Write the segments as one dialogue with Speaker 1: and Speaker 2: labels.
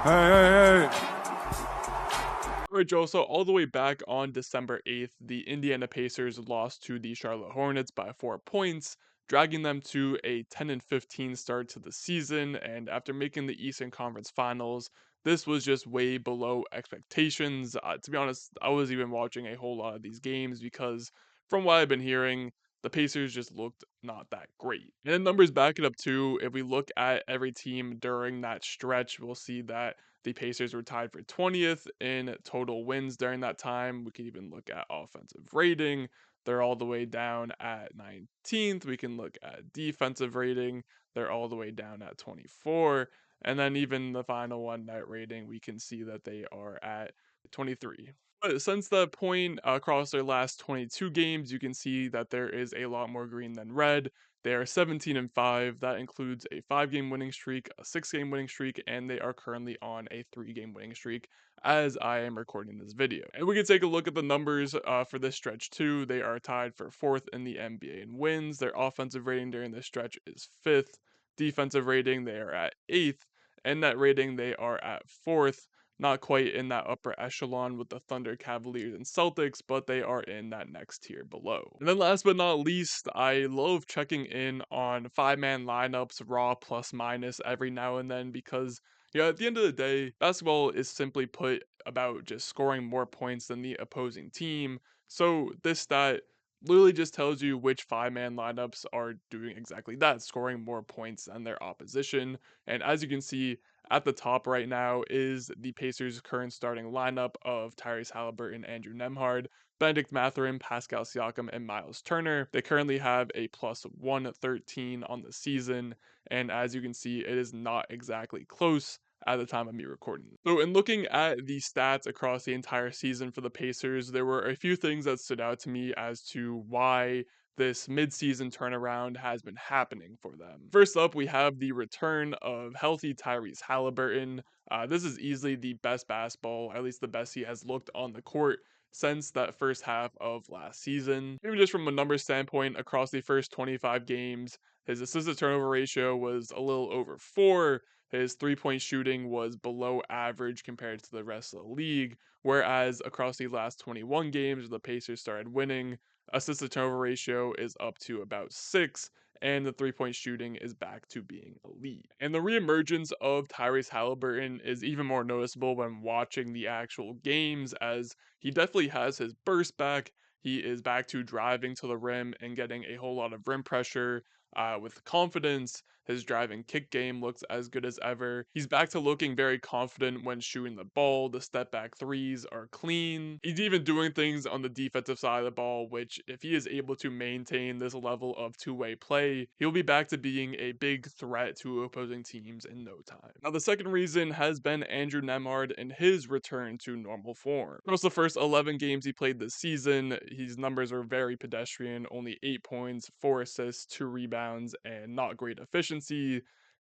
Speaker 1: Hey, hey, hey.
Speaker 2: Alright, Joe, so all the way back on December 8th, the Indiana Pacers lost to the Charlotte Hornets by 4 points, dragging them to a 10-15 start to the season. And after making the Eastern Conference Finals, this was just way below expectations. To be honest, I was even watching a whole lot of these games because, from what I've been hearing, the Pacers just looked not that great. And the numbers back it up too. If we look at every team during that stretch, we'll see that the Pacers were tied for 20th in total wins during that time. We can even look at offensive rating. They're all the way down at 19th. We can look at defensive rating. They're all the way down at 24. And then even the final one, net rating, we can see that they are at 23. But since that point, across their last 22 games, you can see that there is a lot more green than red. They are 17-5. That includes a 5-game winning streak, a 6-game winning streak, and they are currently on a 3-game winning streak as I am recording this video. And we can take a look at the numbers for this stretch too. They are tied for 4th in the NBA in wins. Their offensive rating during this stretch is 5th. Defensive rating, they are at 8th. And net rating, they are at 4th. Not quite in that upper echelon with the Thunder, Cavaliers, and Celtics, but they are in that next tier below. And then last but not least, I love checking in on 5-man lineups, raw plus minus every now and then because, at the end of the day, basketball is simply put about just scoring more points than the opposing team. So this stat literally just tells you which 5-man lineups are doing exactly that, scoring more points than their opposition. And as you can see, at the top right now is the Pacers' current starting lineup of Tyrese Halliburton, Andrew Nembhard, Benedict Mathurin, Pascal Siakam, and Miles Turner. They currently have a plus 113 on the season, and as you can see, it is not exactly close at the time of me recording. So in looking at the stats across the entire season for the Pacers, there were a few things that stood out to me as to why this midseason turnaround has been happening for them. First up, we have the return of healthy Tyrese Halliburton. This is easily the best basketball, at least the best he has looked on the court since that first half of last season. Even just from a number standpoint, across the first 25 games, his assist to turnover ratio was a little over 4. His 3-point shooting was below average compared to the rest of the league, whereas across the last 21 games, the Pacers started winning. Assist to turnover ratio is up to about 6, and the 3-point shooting is back to being elite. And the reemergence of Tyrese Halliburton is even more noticeable when watching the actual games, as he definitely has his burst back. He is back to driving to the rim and getting a whole lot of rim pressure with confidence. His driving kick game looks as good as ever. He's back to looking very confident when shooting the ball. The step back threes are clean. He's even doing things on the defensive side of the ball, which, if he is able to maintain this level of two-way play, he'll be back to being a big threat to opposing teams in no time. Now, the second reason has been Andrew Nembhard and his return to normal form. Across the first 11 games he played this season, his numbers are very pedestrian, only 8 points, 4 assists, 2 rebounds, and not great efficiency.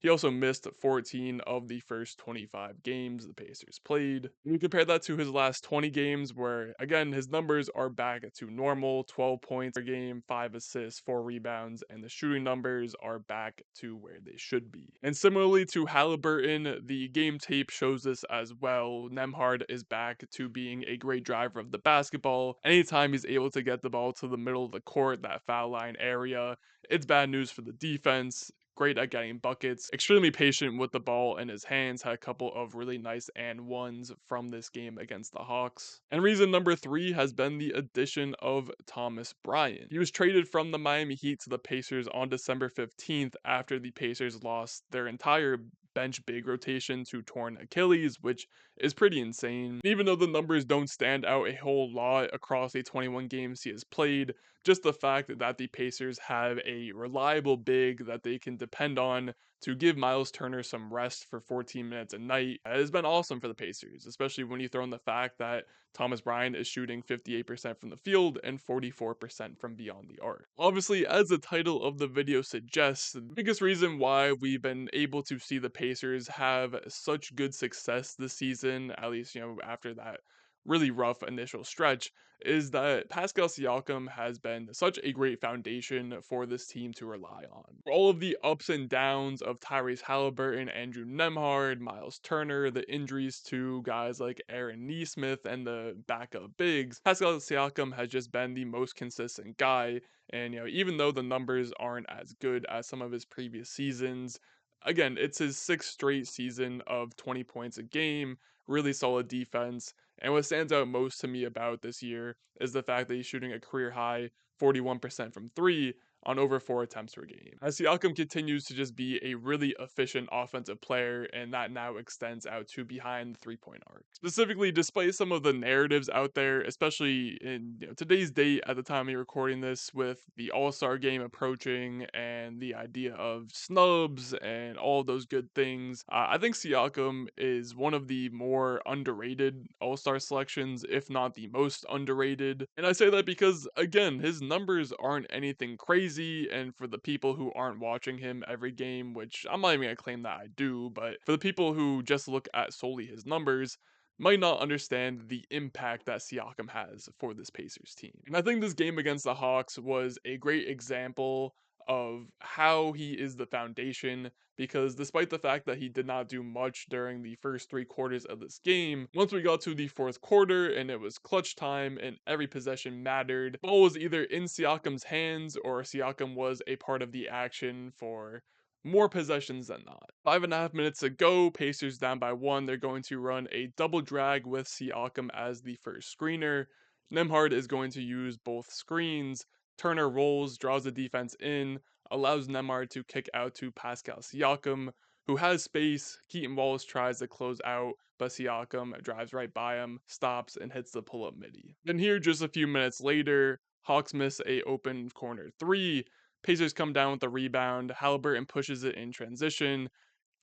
Speaker 2: He also missed 14 of the first 25 games the Pacers played. You compare that to his last 20 games, where, again, his numbers are back to normal, 12 points per game, 5 assists, 4 rebounds, and the shooting numbers are back to where they should be. And similarly to Halliburton, the game tape shows this as well. Nembhard is back to being a great driver of the basketball. Anytime he's able to get the ball to the middle of the court, that foul line area, it's bad news for the defense. Great at getting buckets, extremely patient with the ball in his hands, had a couple of really nice and ones from this game against the Hawks. And reason number 3 has been the addition of Thomas Bryant. He was traded from the Miami Heat to the Pacers on December 15th after the Pacers lost their entire bench big rotation to torn Achilles, which is pretty insane. Even though the numbers don't stand out a whole lot across the 21 games he has played, just the fact that the Pacers have a reliable big that they can depend on to give Miles Turner some rest for 14 minutes a night has been awesome for the Pacers, especially when you throw in the fact that Thomas Bryant is shooting 58% from the field and 44% from beyond the arc. Obviously, as the title of the video suggests, the biggest reason why we've been able to see the Pacers have such good success this season, at least, after that really rough initial stretch is that Pascal Siakam has been such a great foundation for this team to rely on. For all of the ups and downs of Tyrese Halliburton, Andrew Nemhard, Miles Turner, the injuries to guys like Aaron Nesmith, and the backup bigs, Pascal Siakam has just been the most consistent guy. And even though the numbers aren't as good as some of his previous seasons, again, it's his sixth straight season of 20 points a game, really solid defense. And what stands out most to me about this year is the fact that he's shooting a career high 41% from three on over 4 attempts per game. As Siakam continues to just be a really efficient offensive player, and that now extends out to behind the 3 point arc. Specifically, despite some of the narratives out there, especially in today's date at the time of me recording this, with the All Star game approaching and the idea of snubs and all of those good things, I think Siakam is one of the more underrated All Star selections, if not the most underrated. And I say that because, again, his numbers aren't anything crazy, and for the people who aren't watching him every game, which I'm not even gonna claim that I do, but for the people who just look at solely his numbers, might not understand the impact that Siakam has for this Pacers team. And I think this game against the Hawks was a great example of how he is the foundation, because despite the fact that he did not do much during the first 3 quarters of this game, once we got to the fourth quarter and it was clutch time and every possession mattered, ball was either in Siakam's hands or Siakam was a part of the action for more possessions than not. 5.5 minutes to go, Pacers down by one. They're going to run a double drag with Siakam as the first screener. Nemhard is going to use both screens. Turner rolls, draws the defense in, allows Nemhard to kick out to Pascal Siakam, who has space. Keaton Wallace tries to close out, but Siakam drives right by him, stops, and hits the pull-up midi. Then here, just a few minutes later, Hawks miss a open corner three. Pacers come down with the rebound. Halliburton pushes it in transition,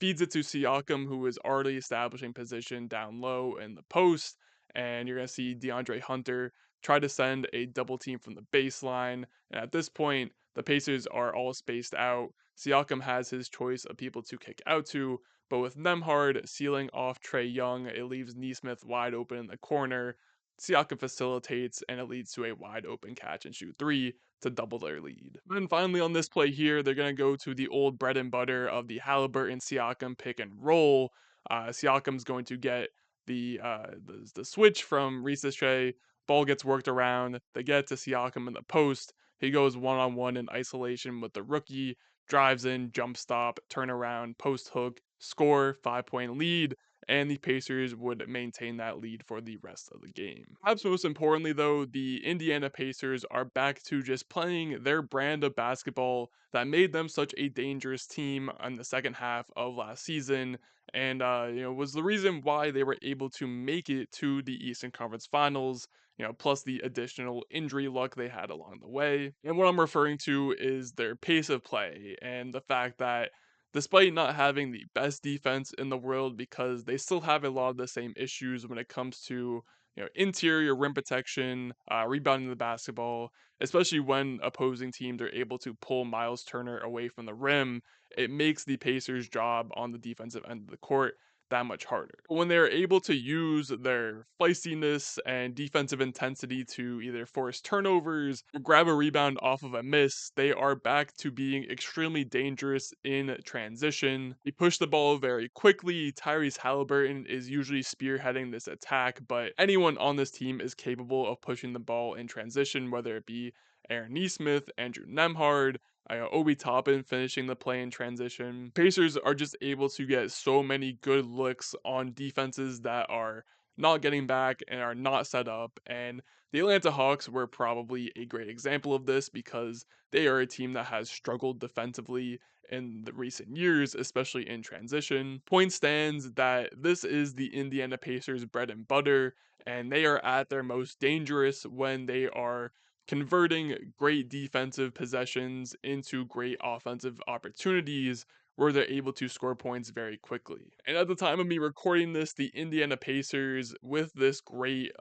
Speaker 2: feeds it to Siakam, who is already establishing position down low in the post. And you're going to see DeAndre Hunter try to send a double team from the baseline. And at this point, the Pacers are all spaced out. Siakam has his choice of people to kick out to, but with Nemhard sealing off Trey Young, it leaves Nesmith wide open in the corner. Siakam facilitates, and it leads to a wide open catch and shoot three to double their lead. Then finally on this play here, they're going to go to the old bread and butter of the Halliburton Siakam pick and roll. Siakam's going to get the switch from Risache. Ball gets worked around. They get to Siakam in the post. He goes one-on-one in isolation with the rookie, drives in, jump stop, turn around, post hook, score, 5 point lead, and the Pacers would maintain that lead for the rest of the game. Perhaps most importantly, though, the Indiana Pacers are back to just playing their brand of basketball that made them such a dangerous team in the second half of last season, and was the reason why they were able to make it to the Eastern Conference Finals. Plus the additional injury luck they had along the way. And what I'm referring to is their pace of play and the fact that despite not having the best defense in the world, because they still have a lot of the same issues when it comes to interior rim protection, rebounding the basketball, especially when opposing teams are able to pull Miles Turner away from the rim. It makes the Pacers' job on the defensive end of the court that much harder. When they're able to use their feistiness and defensive intensity to either force turnovers or grab a rebound off of a miss, they are back to being extremely dangerous in transition. They push the ball very quickly. Tyrese Halliburton is usually spearheading this attack, but anyone on this team is capable of pushing the ball in transition, whether it be Aaron Nesmith, Andrew Nemhard, Obi Toppin finishing the play in transition. Pacers are just able to get so many good looks on defenses that are not getting back and are not set up. And the Atlanta Hawks were probably a great example of this, because they are a team that has struggled defensively in the recent years, especially in transition. Point stands that this is the Indiana Pacers' bread and butter, and they are at their most dangerous when they are converting great defensive possessions into great offensive opportunities where they're able to score points very quickly. And at the time of me recording this, the Indiana Pacers, with this great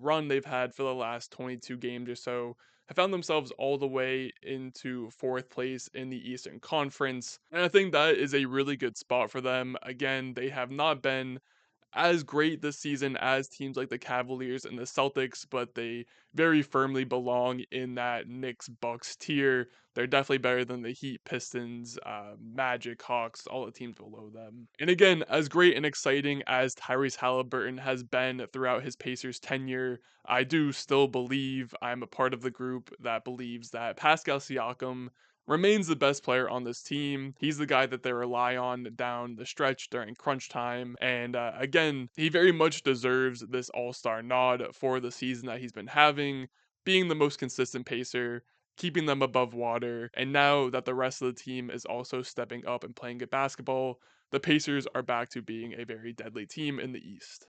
Speaker 2: run they've had for the last 22 games or so, have found themselves all the way into fourth place in the Eastern Conference. And I think that is a really good spot for them. Again, they have not been as great this season as teams like the Cavaliers and the Celtics, but they very firmly belong in that Knicks Bucks tier. They're definitely better than the Heat, Pistons, Magic, Hawks, all the teams below them. And again, as great and exciting as Tyrese Halliburton has been throughout his Pacers tenure, I do still believe I'm a part of the group that believes that Pascal Siakam remains the best player on this team. He's the guy that they rely on down the stretch during crunch time. And again, he very much deserves this all star nod for the season that he's been having, being the most consistent pacer, keeping them above water. And now that the rest of the team is also stepping up and playing good basketball, the Pacers are back to being a very deadly team in the East.